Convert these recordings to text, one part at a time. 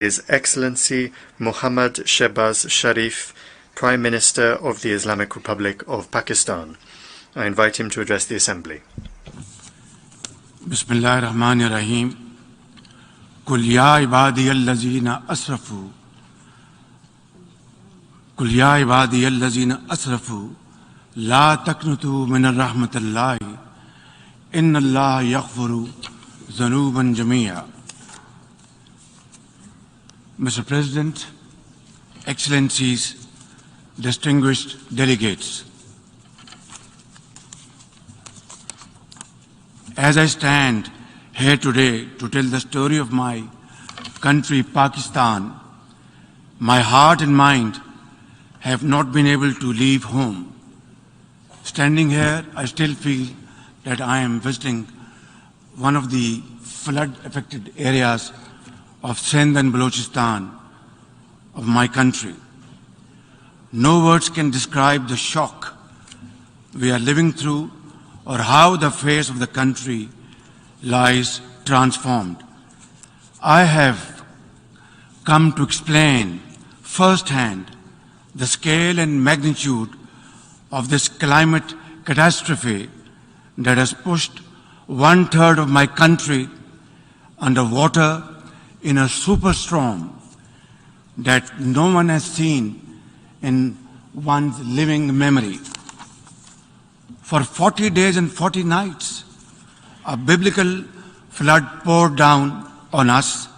His Excellency Muhammad Shahbaz Sharif, Prime Minister of the Islamic Republic of Pakistan. I invite him to address the Assembly. Bismillahir Rahmanir Rahim. Qul ya ibadiyallazina asrafu. Qul ya ibadiyallazina asrafu. La taqnutu minar rahmatillahi. Inna Allah yaghfiru dhunuban jamia. Mr. President, Excellencies, distinguished delegates, as I stand here today to tell the story of my country, Pakistan, my heart and mind have not been able to leave home. Standing here, I still feel that I am visiting one of the flood-affected areas of Sindh and Balochistan of my country. No words can describe the shock we are living through or how the face of the country lies transformed. I have come to explain firsthand the scale and magnitude of this climate catastrophe that has pushed 1/3 of my country underwater in a superstorm that no one has seen in one's living memory. For 40 days and 40 nights, a biblical flood poured down on us,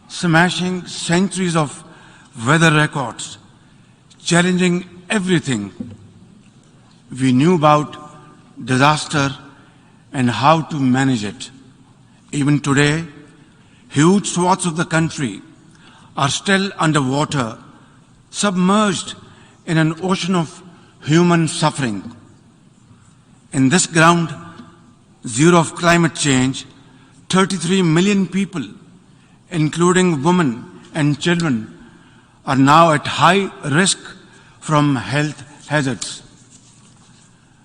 smashing centuries of weather records, challenging everything we knew about disaster and how to manage it. Even today, huge swaths of the country are still underwater, submerged in an ocean of human suffering. In this ground zero of climate change, 33 million people, including women and children, are now at high risk from health hazards.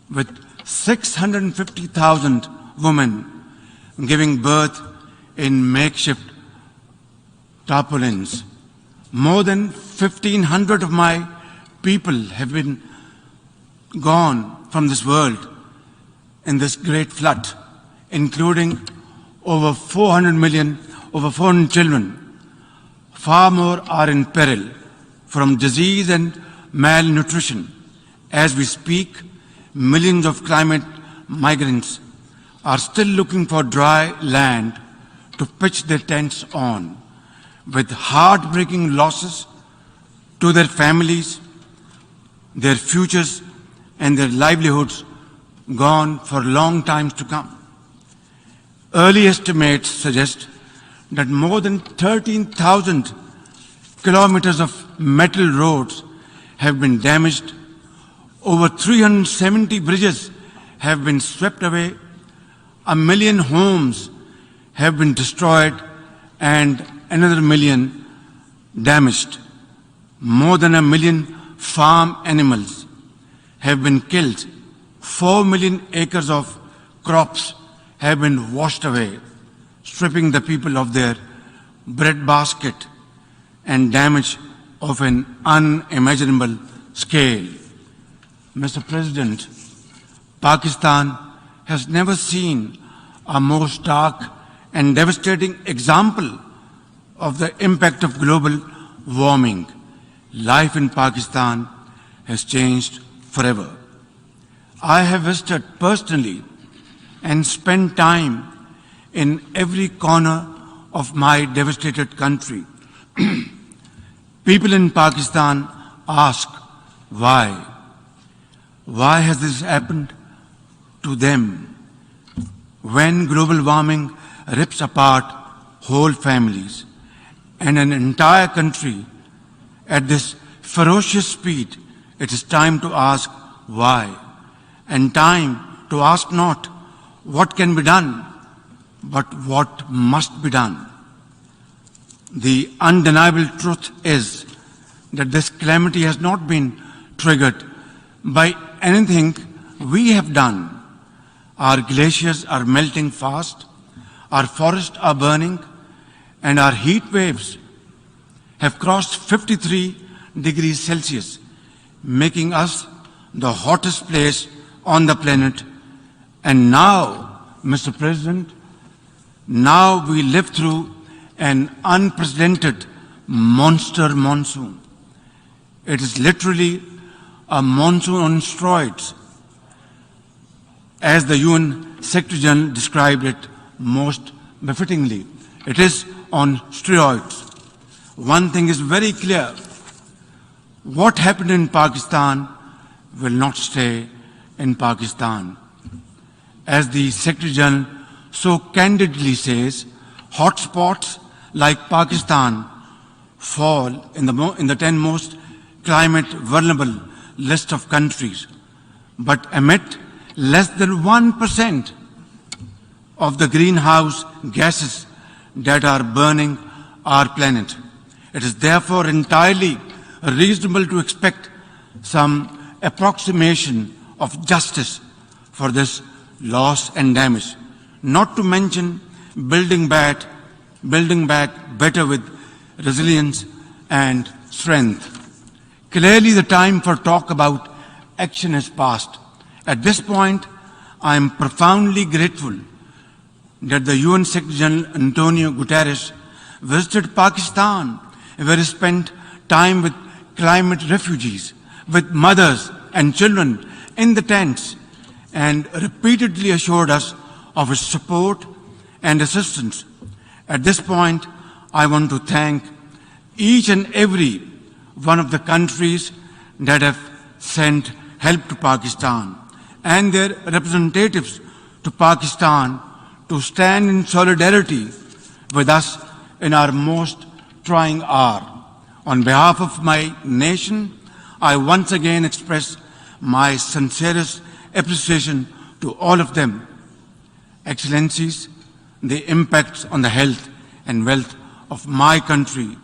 With 650,000 women giving birth in makeshift tarpaulins. More than 1,500 of my people have been gone from this world in this great flood, including over 400 children. Far more are in peril from disease and malnutrition. As we speak, millions of climate migrants are still looking for dry land to pitch their tents on, with heartbreaking losses to their families, their futures, and their livelihoods gone for long times to come. Early estimates suggest that more than 13,000 kilometers of metal roads have been damaged, over 370 bridges have been swept away, 1 million homes have been destroyed, and another million damaged. More than 1 million farm animals have been killed. 4 million acres of crops have been washed away, stripping the people of their bread basket, and damage of an unimaginable scale. Mr. President, Pakistan has never seen a more stark and devastating example of the impact of global warming. Life in Pakistan has changed forever. I have visited personally and spent time in every corner of my devastated country. People in Pakistan ask, why? Why has this happened to them? When global warming rips apart whole families and an entire country at this ferocious speed, it is time to ask why, and time to ask not what can be done, but what must be done. The undeniable truth is that this calamity has not been triggered by anything we have done. Our glaciers are melting fast, our forests are burning, and our heat waves have crossed 53 degrees Celsius, making us the hottest place on the planet. And now, Mr. President, now we live through an unprecedented monster monsoon. It is literally a monsoon on steroids, as the UN Secretary General described it most befittingly. It is on steroids. One thing is very clear. What happened in Pakistan will not stay in Pakistan. As the Secretary General so candidly says, hotspots like Pakistan fall in the 10 most climate vulnerable list of countries, but emit less than 1% of the greenhouse gases that are burning our planet. It is therefore entirely reasonable to expect some approximation of justice for this loss and damage, not to mention building back better with resilience and strength. Clearly the time for talk about action has passed. At this point, I am profoundly grateful that the UN Secretary General Antonio Guterres visited Pakistan, where he spent time with climate refugees, with mothers and children in the tents, and repeatedly assured us of his support and assistance. At this point, I want to thank each and every one of the countries that have sent help to Pakistan and their representatives to Pakistan to stand in solidarity with us in our most trying hour. On behalf of my nation, I once again express my sincerest appreciation to all of them. Excellencies, the impacts on the health and wealth of my country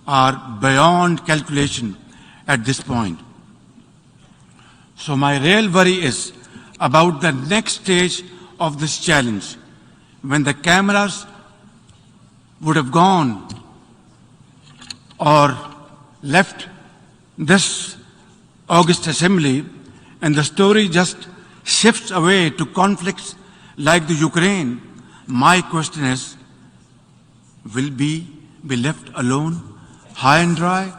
are beyond calculation at this point. So my real worry is about the next stage of this challenge, when the cameras would have gone or left this August Assembly and the story just shifts away to conflicts like the Ukraine. My question is, will we be left alone, high and dry,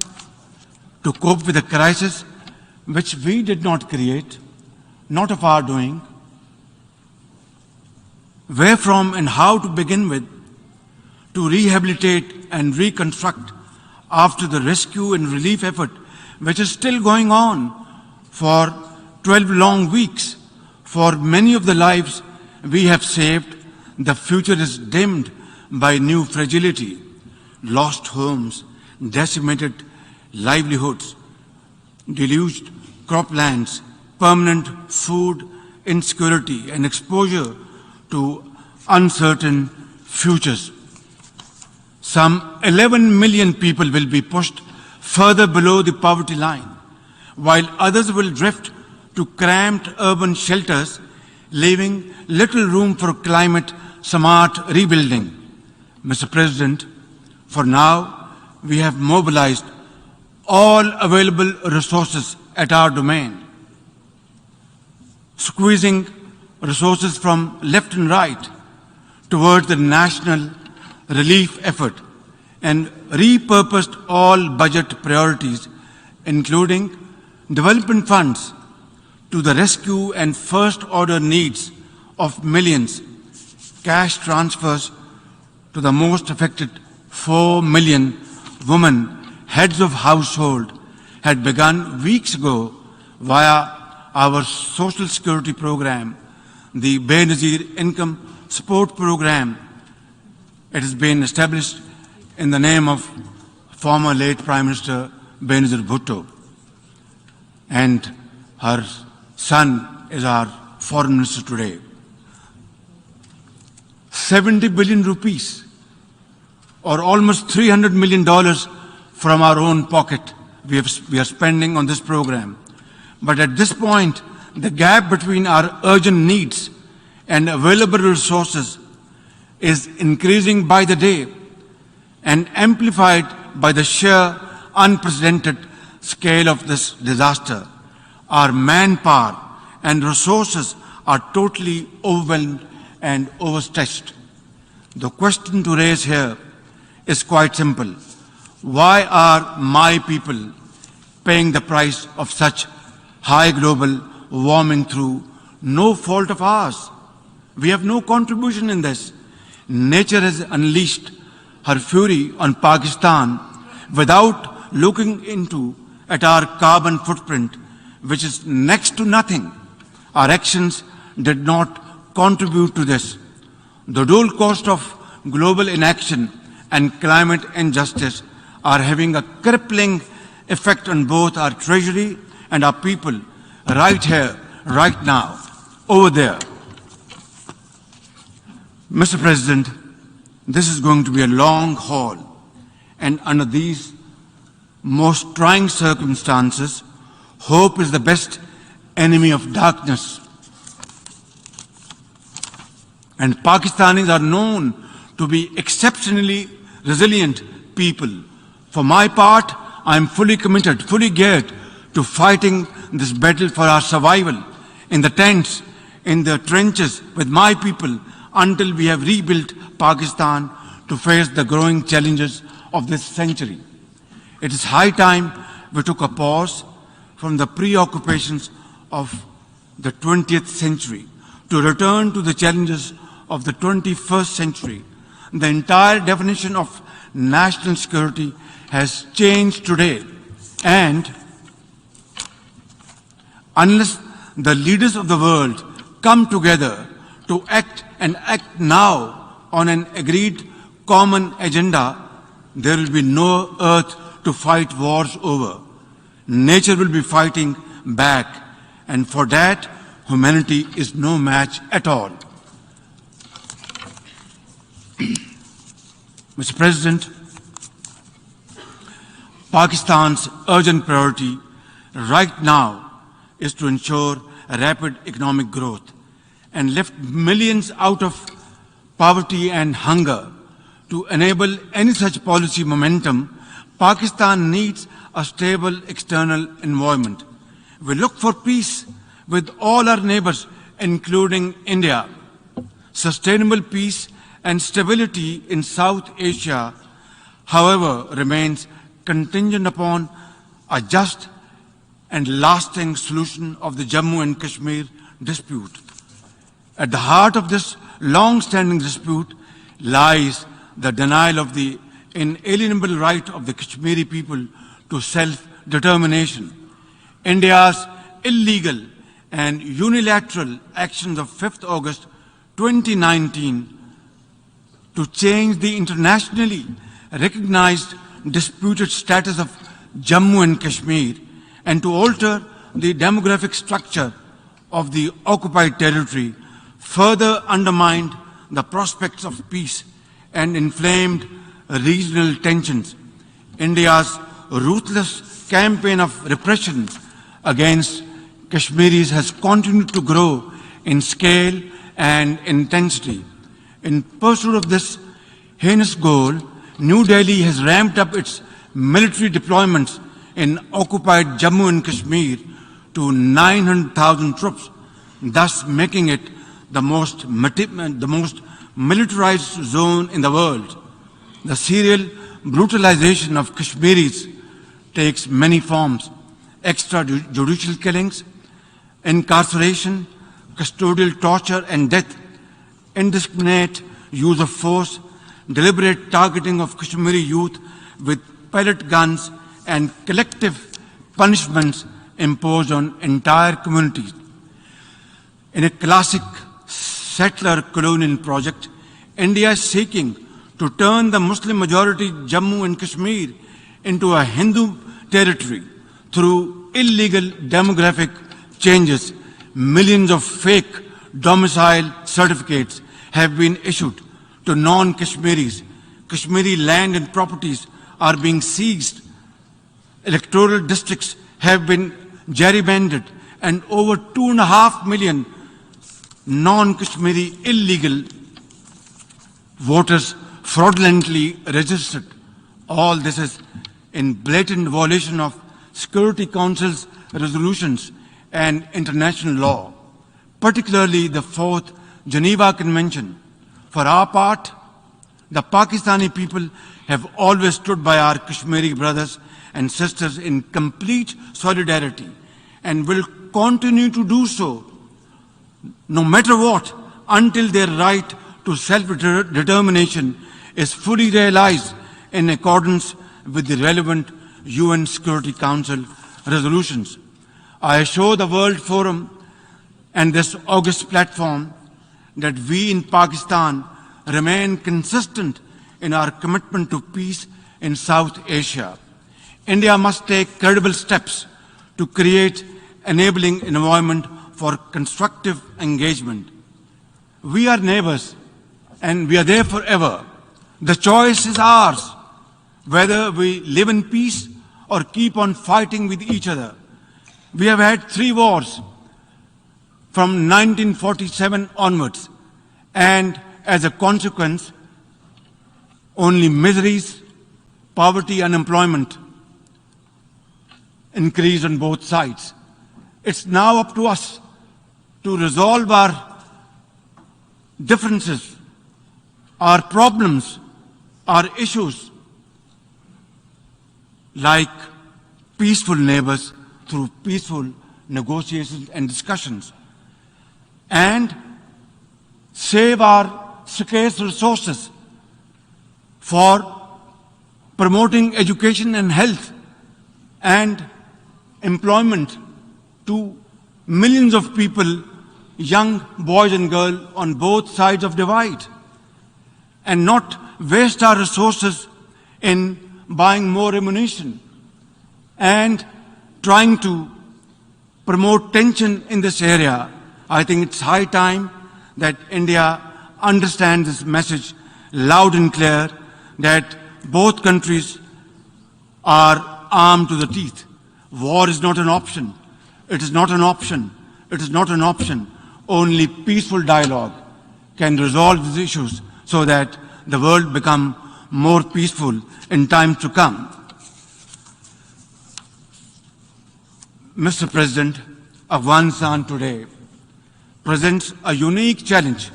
to cope with a crisis which we did not create, not of our doing? Where from and how to begin with to rehabilitate and reconstruct after the rescue and relief effort, which is still going on for 12 long weeks? For many of the lives we have saved, the future is dimmed by new fragility, lost homes, decimated livelihoods, deluged croplands, permanent food insecurity, and exposure to uncertain futures. Some 11 million people will be pushed further below the poverty line, while others will drift to cramped urban shelters, leaving little room for climate-smart rebuilding. Mr. President, for now, we have mobilized all available resources at our domain, squeezing resources from left and right towards the national relief effort, and repurposed all budget priorities, including development funds, to the rescue and first-order needs of millions. Cash transfers to the most affected 4 million women, heads of household, had begun weeks ago via our social security program, the Benazir Income Support Program. It has been established in the name of former late Prime Minister Benazir Bhutto, and her son is our foreign minister today. 70 billion rupees, or almost $300 million from our own pocket we are spending on this program. But at this point, the gap between our urgent needs and available resources is increasing by the day and amplified by the sheer unprecedented scale of this disaster. Our manpower and resources are totally overwhelmed and overstretched. The question to raise here is quite simple. Why are my people paying the price of such high global warming through no fault of ours? We have no contribution in this. Nature has unleashed her fury on Pakistan without looking at our carbon footprint, which is next to nothing. Our actions did not contribute to this. The dual cost of global inaction and climate injustice are having a crippling effect on both our treasury and our people, right here, right now, over there. Mr. President, this is going to be a long haul, and under these most trying circumstances, hope is the best enemy of darkness. And Pakistanis are known to be exceptionally resilient people. For my part, I am fully committed, fully geared to fighting this battle for our survival in the tents, in the trenches with my people until we have rebuilt Pakistan to face the growing challenges of this century. It is high time we took a pause from the preoccupations of the 20th century to return to the challenges of the 21st century. The entire definition of national security has changed today, and unless the leaders of the world come together to act and act now on an agreed common agenda, there will be no earth to fight wars over. Nature will be fighting back, and for that, humanity is no match at all. Mr. President, Pakistan's urgent priority right now is to ensure a rapid economic growth and lift millions out of poverty and hunger. To enable any such policy momentum, Pakistan needs a stable external environment. We look for peace with all our neighbors, including India. Sustainable peace and stability in South Asia, however, remains contingent upon a just and lasting solution of the Jammu and Kashmir dispute. At the heart of this long-standing dispute lies the denial of the inalienable right of the Kashmiri people to self-determination. India's illegal and unilateral actions of 5th August 2019 to change the internationally recognized disputed status of Jammu and Kashmir and to alter the demographic structure of the occupied territory further undermined the prospects of peace and inflamed regional tensions. India's ruthless campaign of repression against Kashmiris has continued to grow in scale and intensity. In pursuit of this heinous goal, New Delhi has ramped up its military deployments in occupied Jammu and Kashmir to 900,000 troops, thus making it the most militarized zone in the world. The serial brutalization of Kashmiris takes many forms: extrajudicial killings, incarceration, custodial torture and death, indiscriminate use of force, deliberate targeting of Kashmiri youth with pellet guns, and collective punishments imposed on entire communities. In a classic settler colonial project, India is seeking to turn the Muslim-majority Jammu and Kashmir into a Hindu territory through illegal demographic changes. Millions of fake domicile certificates have been issued to non-Kashmiris. Kashmiri land and properties are being seized. Electoral districts have been gerrymandered, and over 2.5 million non-Kashmiri illegal voters fraudulently registered. All this is in blatant violation of Security Council's resolutions and international law, particularly the 4th Geneva Convention. For our part, the Pakistani people have always stood by our Kashmiri brothers and sisters in complete solidarity and will continue to do so, no matter what, until their right to self-determination is fully realized in accordance with the relevant UN Security Council resolutions. I assure the World Forum and this august platform that we in Pakistan remain consistent in our commitment to peace in South Asia. India must take credible steps to create enabling environment for constructive engagement. We are neighbors and we are there forever. The choice is ours, whether we live in peace or keep on fighting with each other. We have had 3 wars from 1947 onwards, and as a consequence, only miseries, poverty, unemployment increased on both sides. It's now up to us to resolve our differences, our problems, our issues, like peaceful neighbors through peaceful negotiations and discussions, and save our scarce resources for promoting education and health and employment to millions of people, young boys and girls on both sides of divide, and not waste our resources in buying more ammunition and trying to promote tension in this area. I think it's high time that India understands this message loud and clear, that both countries are armed to the teeth. War is not an option. It is not an option. It is not an option. Only peaceful dialogue can resolve these issues so that the world become more peaceful in times to come. Mr. President, Afghanistan today presents a unique challenge.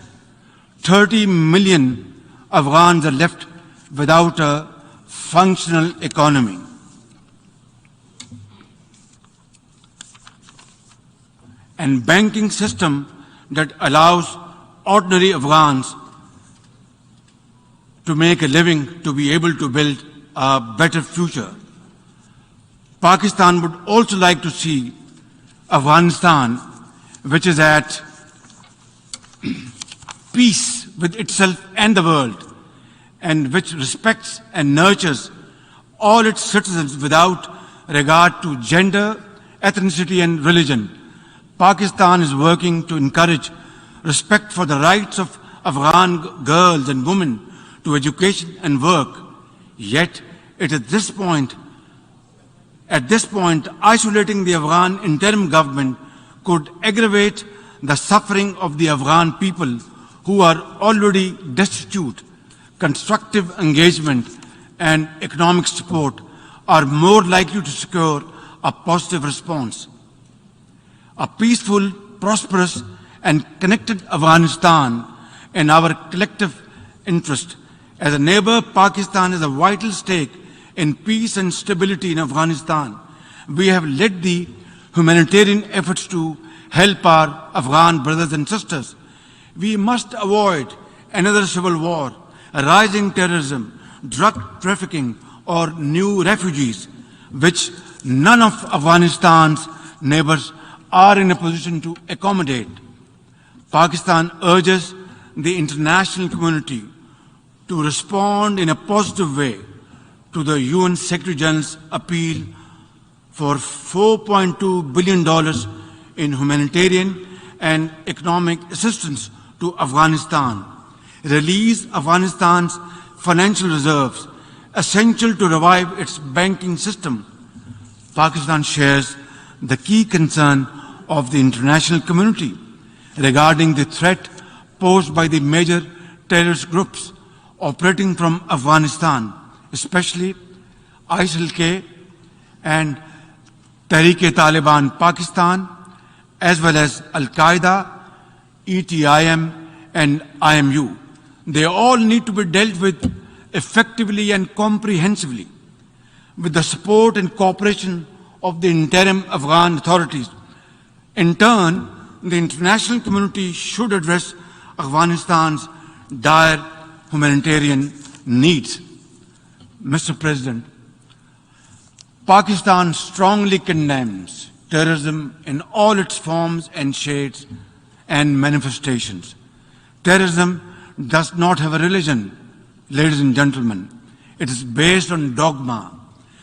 30 million Afghans are left without a functional economy. And banking system that allows ordinary Afghans to make a living, to be able to build a better future. Pakistan would also like to see Afghanistan, which is at peace with itself and the world, and which respects and nurtures all its citizens without regard to gender, ethnicity, and religion. Pakistan is working to encourage respect for the rights of Afghan girls and women to education and work. Yet, it is at this point, isolating the Afghan interim government could aggravate the suffering of the Afghan people who are already destitute. Constructive engagement and economic support are more likely to secure a positive response. A peaceful, prosperous, and connected Afghanistan in our collective interest. As a neighbor, Pakistan has a vital stake in peace and stability in Afghanistan. We have led the humanitarian efforts to help our Afghan brothers and sisters. We must avoid another civil war, rising terrorism, drug trafficking, or new refugees, which none of Afghanistan's neighbors are in a position to accommodate. Pakistan urges the international community to respond in a positive way to the UN Secretary General's appeal for $4.2 billion in humanitarian and economic assistance to Afghanistan. Release Afghanistan's financial reserves, essential to revive its banking system. Pakistan shares the key concern of the international community regarding the threat posed by the major terrorist groups operating from Afghanistan, especially ISIL-K and Tehreek-e-Taliban Pakistan, as well as Al-Qaeda, ETIM, and IMU. They all need to be dealt with effectively and comprehensively with the support and cooperation of the interim Afghan authorities. In turn, the international community should address Afghanistan's dire humanitarian needs. Mr. President, Pakistan strongly condemns terrorism in all its forms and shades and manifestations. Terrorism does not have a religion, ladies and gentlemen. It is based on dogma,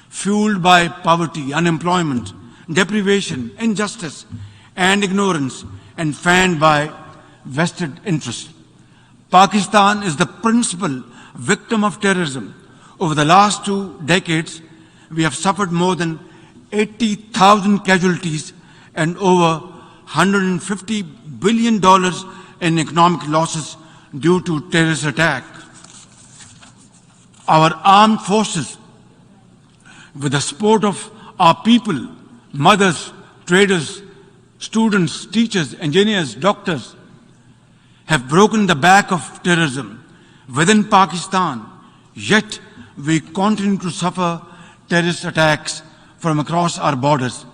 fueled by poverty, unemployment, deprivation, injustice, and ignorance, and fanned by vested interests. Pakistan is the principal victim of terrorism. Over the last 2 decades, we have suffered more than 80,000 casualties and over $150 billion in economic losses due to terrorist attack. Our armed forces, with the support of our people, mothers, traders, students, teachers, engineers, doctors, have broken the back of terrorism within Pakistan, yet we continue to suffer terrorist attacks from across our borders,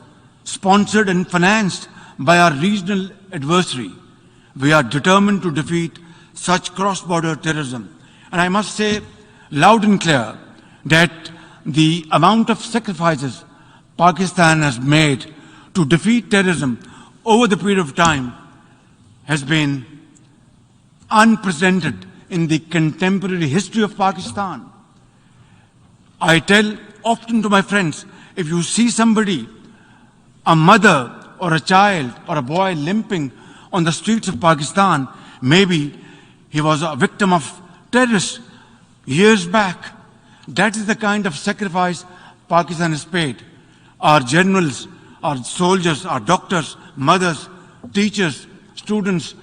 sponsored and financed by our regional adversary. We are determined to defeat such cross-border terrorism. And I must say loud and clear that the amount of sacrifices Pakistan has made to defeat terrorism over the period of time has been unprecedented in the contemporary history of Pakistan. I tell often to my friends, if you see somebody, a mother or a child or a boy limping on the streets of Pakistan, maybe he was a victim of terrorists years back. That is the kind of sacrifice Pakistan has paid. Our generals, our soldiers, our doctors, mothers, teachers, students,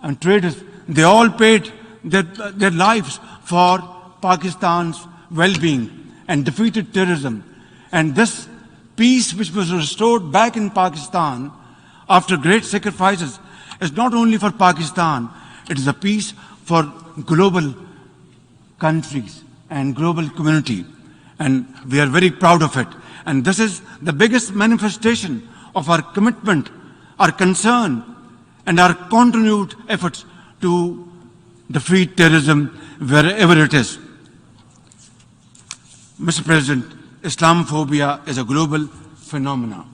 and traders, they all paid their lives for Pakistan's well-being and defeated terrorism. And this peace which was restored back in Pakistan after great sacrifices is not only for Pakistan, it is a peace for global countries and global community. And we are very proud of it. And this is the biggest manifestation of our commitment, our concern, and our continued efforts to defeat terrorism wherever it is. Mr. President, Islamophobia is a global phenomenon.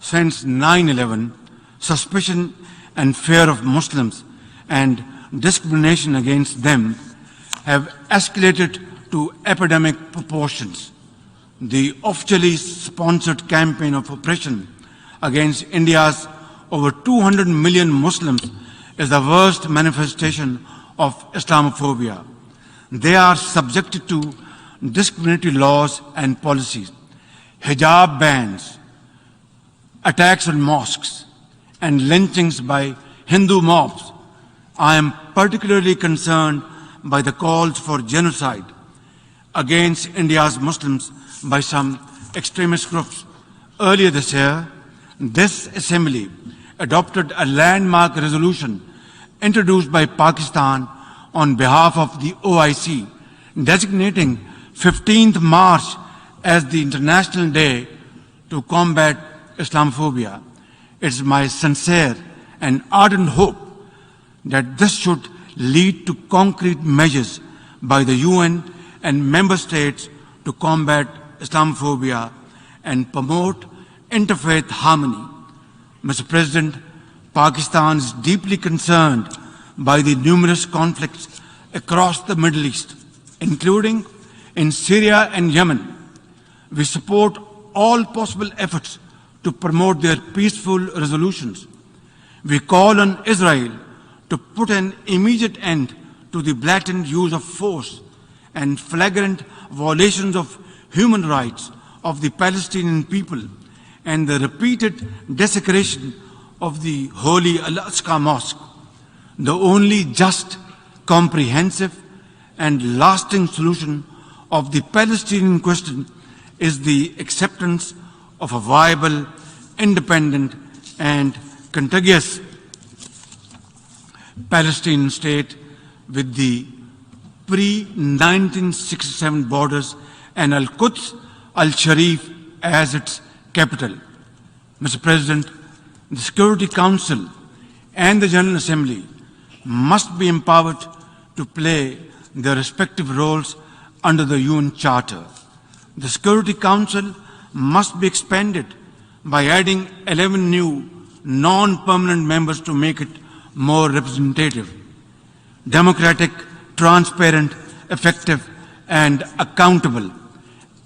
Since 9/11, suspicion and fear of Muslims and discrimination against them have escalated to epidemic proportions. The officially sponsored campaign of oppression against India's over 200 million Muslims is the worst manifestation of Islamophobia. They are subjected to discriminatory laws and policies, hijab bans, attacks on mosques, and lynchings by Hindu mobs. I am particularly concerned by the calls for genocide against India's Muslims by some extremist groups. Earlier this year, this Assembly adopted a landmark resolution introduced by Pakistan on behalf of the OIC, designating 15th March as the International Day to combat Islamophobia. It's my sincere and ardent hope that this should lead to concrete measures by the UN and member states to combat Islamophobia and promote interfaith harmony. Mr. President, Pakistan is deeply concerned by the numerous conflicts across the Middle East, including in Syria and Yemen. We support all possible efforts to promote their peaceful resolutions. We call on Israel to put an immediate end to the blatant use of force and flagrant violations of human rights of the Palestinian people and the repeated desecration of the holy Al-Aqsa Mosque. The only just, comprehensive, and lasting solution of the Palestinian question is the acceptance of a viable, independent, and contiguous Palestinian state with the pre-1967 borders and Al-Quds Al-Sharif as its capital. Mr. President, the Security Council and the General Assembly must be empowered to play their respective roles under the UN Charter. The Security Council must be expanded by adding 11 new non-permanent members to make it more representative, democratic, transparent, effective, and accountable.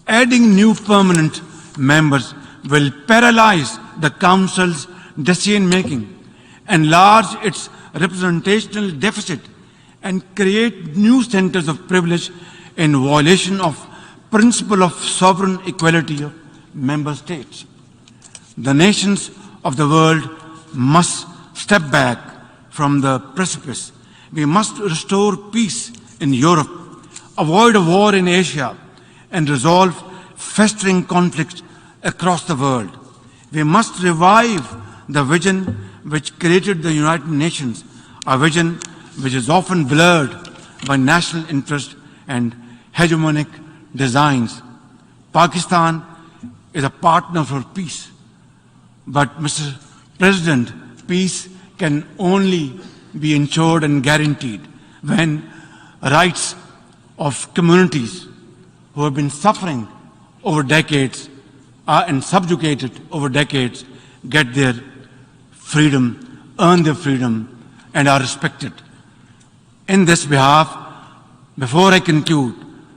Adding new permanent members will paralyze the Council's decision-making, enlarge its representational deficit, and create new centers of privilege in violation of principle of sovereign equality of member states. The nations of the world must step back from the precipice. We must restore peace in Europe, avoid a war in Asia, and resolve festering conflicts across the world. We must revive the vision which created the United Nations, a vision which is often blurred by national interest and hegemonic designs. Pakistan is a partner for peace. But, Mr. President, peace can only be ensured and guaranteed when rights of communities who have been suffering over decades and subjugated over decades get their freedom, earn their freedom, and are respected. In this behalf, before I conclude,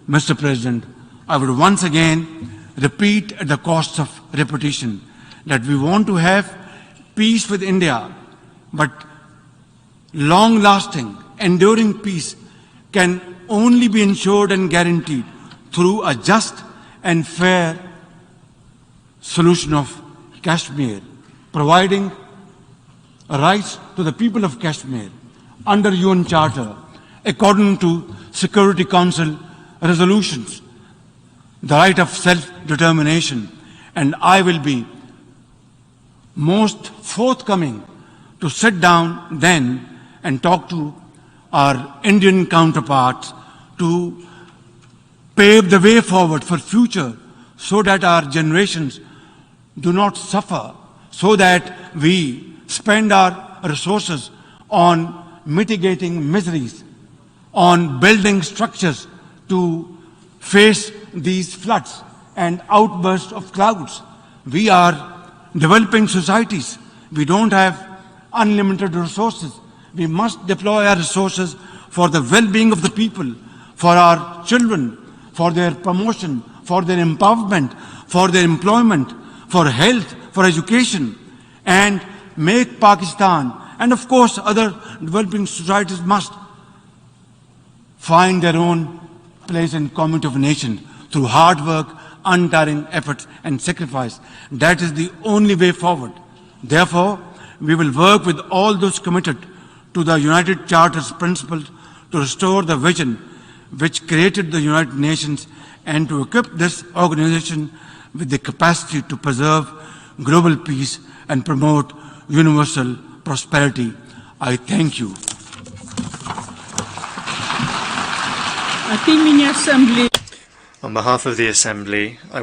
Mr. President, I would once again repeat at the cost of repetition that we want to have peace with India, but long-lasting, enduring peace can only be ensured and guaranteed through a just and fair solution of Kashmir, providing rights to the people of Kashmir under UN Charter, according to Security Council resolutions, the right of self-determination, and I will be most forthcoming to sit down then and talk to our Indian counterparts to pave the way forward for future so that our generations do not suffer, so that we spend our resources on mitigating miseries, on building structures to face these floods and outbursts of clouds. We are developing societies. We don't have unlimited resources. We must deploy our resources for the well-being of the people, for our children, for their promotion, for their empowerment, for their employment, for health, for education, and make Pakistan, and of course other developing societies must find their own place in community of nation through hard work, untiring efforts and sacrifice. That is the only way forward. Therefore, we will work with all those committed to the United Charter's principles to restore the vision which created the United Nations and to equip this organization with the capacity to preserve global peace and promote universal prosperity. I thank you. Ating minha Assembly. On behalf of the Assembly, I